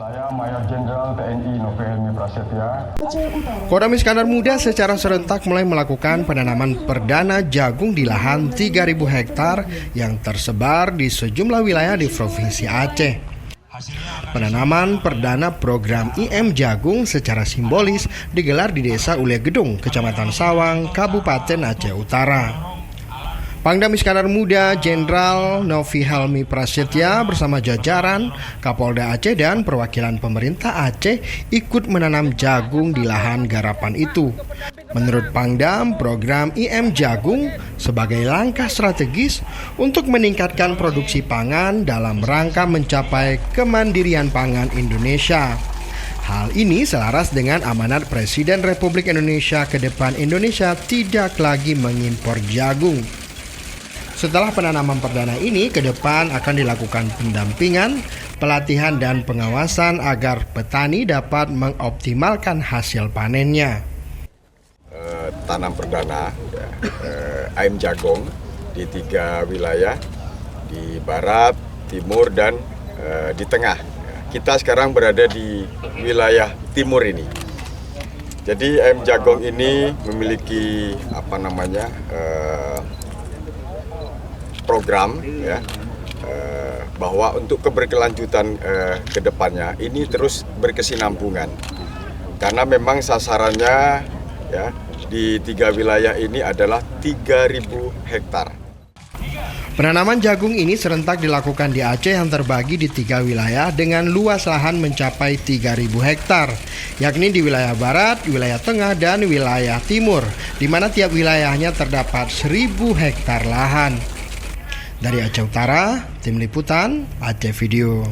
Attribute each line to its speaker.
Speaker 1: Saya Mayor Jenderal TNI Novi Helmi Prasetya.
Speaker 2: Kodam Iskandar Muda secara serentak mulai melakukan penanaman perdana jagung di lahan 3.000 hektar yang tersebar di sejumlah wilayah di Provinsi Aceh. Penanaman perdana program IM Jagung secara simbolis digelar di Desa Ulia Gedung, Kecamatan Sawang, Kabupaten Aceh Utara. Pangdam Iskandar Muda Jenderal Novi Helmi Prasetya bersama jajaran Kapolda Aceh dan perwakilan pemerintah Aceh ikut menanam jagung di lahan garapan itu. Menurut Pangdam, program IM Jagung sebagai langkah strategis untuk meningkatkan produksi pangan dalam rangka mencapai kemandirian pangan Indonesia. Hal ini selaras dengan amanat Presiden Republik Indonesia ke depan Indonesia tidak lagi mengimpor jagung. Setelah penanaman perdana ini, ke depan akan dilakukan pendampingan, pelatihan, dan pengawasan agar petani dapat mengoptimalkan hasil panennya.
Speaker 3: Tanam perdana IM Jagung di 3 wilayah, di barat, timur, dan di tengah. Kita sekarang berada di wilayah timur ini. Jadi IM Jagung ini memiliki program ya, bahwa untuk keberkelanjutan ke depannya ini terus berkesinambungan, karena memang sasarannya ya di 3 wilayah ini adalah 3.000 hektar.
Speaker 2: Penanaman jagung ini serentak dilakukan di Aceh yang terbagi di 3 wilayah dengan luas lahan mencapai 3.000 hektar, yakni di wilayah barat, wilayah tengah, dan wilayah timur, di mana tiap wilayahnya terdapat 1.000 hektar lahan. Dari Aceh Utara, Tim Liputan, Aceh Video.